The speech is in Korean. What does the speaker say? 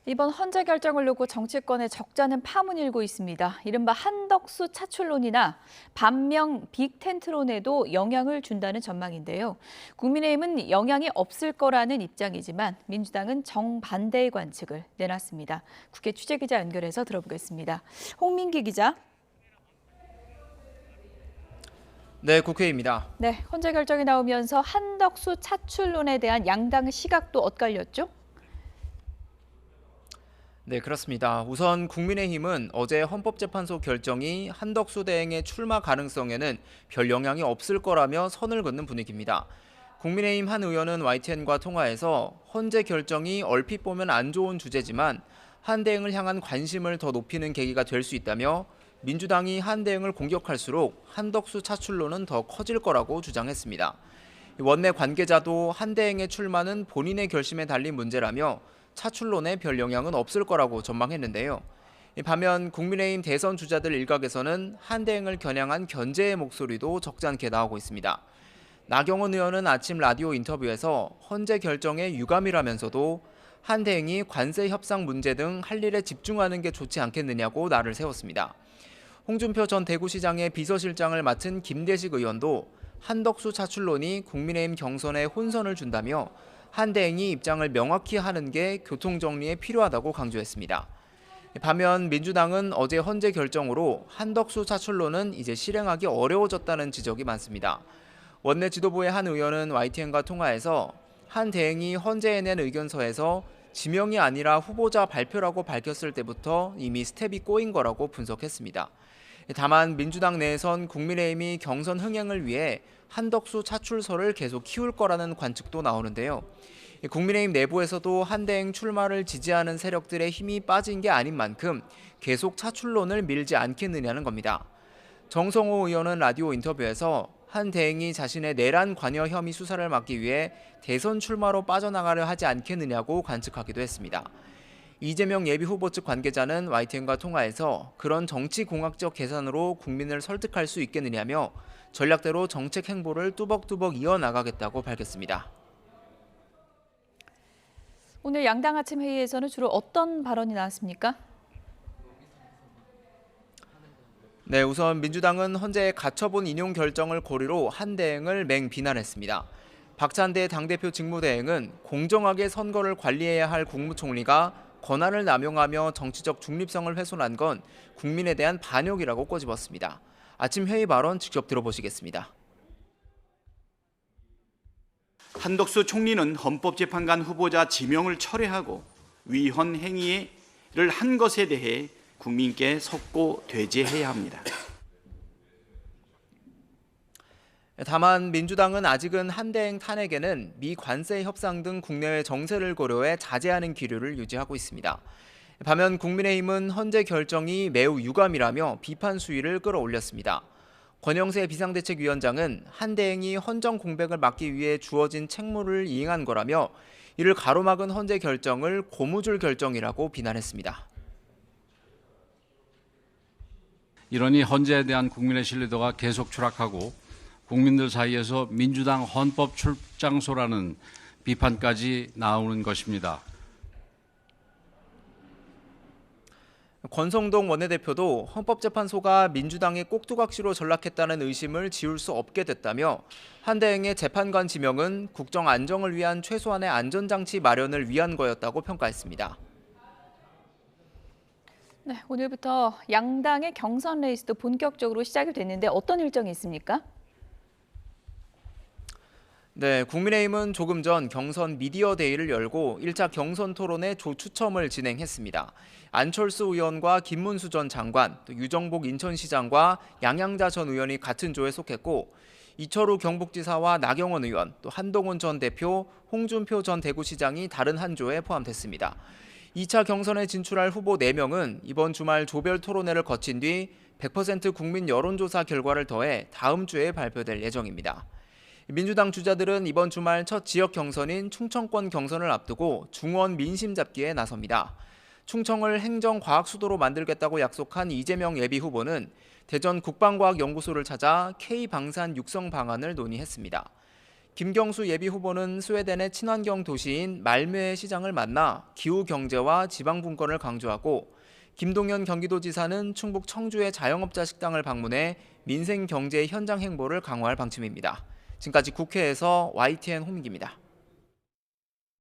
이번 헌재 결정을 놓고 정치권에 적잖은 파문이 일고 있습니다. 이른바 한덕수 차출론이나 반명 빅텐트론에도 영향을 준다는 전망인데요. 국민의힘은 영향이 없을 거라는 입장이지만 민주당은 정반대의 관측을 내놨습니다. 국회 취재기자 연결해서 들어보겠습니다. 홍민기 기자. 네, 국회입니다. 네, 헌재 결정이 나오면서 한덕수 차출론에 대한 양당 시각도 엇갈렸죠? 네, 그렇습니다. 우선 국민의힘은 어제 헌법재판소 결정이 한덕수 대행의 출마 가능성에는 별 영향이 없을 거라며 선을 긋는 분위기입니다. 국민의힘 한 의원은 YTN과 통화에서 헌재 결정이 얼핏 보면 안 좋은 주제지만 한 대행을 향한 관심을 더 높이는 계기가 될 수 있다며 민주당이 한 대행을 공격할수록 한덕수 차출론은 더 커질 거라고 주장했습니다. 원내 관계자도 한 대행의 출마는 본인의 결심에 달린 문제라며 차출론에 별 영향은 없을 거라고 전망했는데요. 반면 국민의힘 대선 주자들 일각에서는 한 대행을 겨냥한 견제의 목소리도 적잖게 나오고 있습니다. 나경원 의원은 아침 라디오 인터뷰에서 헌재 결정에 유감이라면서도 한 대행이 관세 협상 문제 등 할 일에 집중하는 게 좋지 않겠느냐고 날을 세웠습니다. 홍준표 전 대구시장의 비서실장을 맡은 김대식 의원도 한덕수 차출론이 국민의힘 경선에 혼선을 준다며 한 대행이 입장을 명확히 하는 게 교통정리에 필요하다고 강조했습니다. 반면 민주당은 어제 헌재 결정으로 한덕수 차출론은 이제 실행하기 어려워졌다는 지적이 많습니다. 원내 지도부의 한 의원은 YTN과 통화에서 한 대행이 헌재에 낸 의견서에서 지명이 아니라 후보자 발표라고 밝혔을 때부터 이미 스텝이 꼬인 거라고 분석했습니다. 다만 민주당 내에선 국민의힘이 경선 흥행을 위해 한덕수 차출설을 계속 키울 거라는 관측도 나오는데요. 국민의힘 내부에서도 한 대행 출마를 지지하는 세력들의 힘이 빠진 게 아닌 만큼 계속 차출론을 밀지 않겠느냐는 겁니다. 정성호 의원은 라디오 인터뷰에서 한 대행이 자신의 내란 관여 혐의 수사를 막기 위해 대선 출마로 빠져나가려 하지 않겠느냐고 관측하기도 했습니다. 이재명 예비후보 측 관계자는 YTN과 통화에서 그런 정치공학적 계산으로 국민을 설득할 수 있겠느냐며 전략대로 정책 행보를 뚜벅뚜벅 이어나가겠다고 밝혔습니다. 오늘 양당 아침 회의에서는 주로 어떤 발언이 나왔습니까? 네, 우선 민주당은 헌재의 가처분 인용 결정을 고리로 한 대행을 맹비난했습니다. 박찬대 당대표 직무대행은 공정하게 선거를 관리해야 할 국무총리가 권한을 남용하며 정치적 중립성을 훼손한 건 국민에 대한 반역이라고 꼬집었습니다. 아침 회의 발언 직접 들어보시겠습니다. 한덕수 총리는 헌법재판관 후보자 지명을 철회하고 위헌 행위를 한 것에 대해 국민께 속고 되제해야 합니다. 다만 민주당은 아직은 한 대행 탄핵에는 미 관세 협상 등 국내외 정세를 고려해 자제하는 기류를 유지하고 있습니다. 반면 국민의힘은 헌재 결정이 매우 유감이라며 비판 수위를 끌어올렸습니다. 권영세 비상대책위원장은 한 대행이 헌정 공백을 막기 위해 주어진 책무를 이행한 거라며 이를 가로막은 헌재 결정을 고무줄 결정이라고 비난했습니다. 이러니 헌재에 대한 국민의 신뢰도가 계속 추락하고 국민들 사이에서 민주당 헌법 출장소라는 비판까지 나오는 것입니다. 권성동 원내대표도 헌법재판소가 민주당의 꼭두각시로 전락했다는 의심을 지울 수 없게 됐다며 한 대행의 재판관 지명은 국정 안정을 위한 최소한의 안전장치 마련을 위한 거였다고 평가했습니다. 네, 오늘부터 양당의 경선 레이스도 본격적으로 시작이 됐는데 어떤 일정이 있습니까? 네, 국민의힘은 조금 전 경선 미디어 데이를 열고 1차 경선 토론의 조추첨을 진행했습니다. 안철수 의원과 김문수 전 장관, 또 유정복 인천시장과 양양자 전 의원이 같은 조에 속했고 이철우 경북지사와 나경원 의원, 또 한동훈 전 대표, 홍준표 전 대구시장이 다른 한 조에 포함됐습니다. 2차 경선에 진출할 후보 4명은 이번 주말 조별 토론회를 거친 뒤 100% 국민 여론조사 결과를 더해 다음 주에 발표될 예정입니다. 민주당 주자들은 이번 주말 첫 지역 경선인 충청권 경선을 앞두고 중원 민심 잡기에 나섭니다. 충청을 행정과학 수도로 만들겠다고 약속한 이재명 예비후보는 대전 국방과학연구소를 찾아 K방산 육성 방안을 논의했습니다. 김경수 예비후보는 스웨덴의 친환경 도시인 말메의 시장을 만나 기후 경제와 지방 분권을 강조하고 김동연 경기도지사는 충북 청주의 자영업자 식당을 방문해 민생 경제 현장 행보를 강화할 방침입니다. 지금까지 국회에서 YTN 홍민기입니다.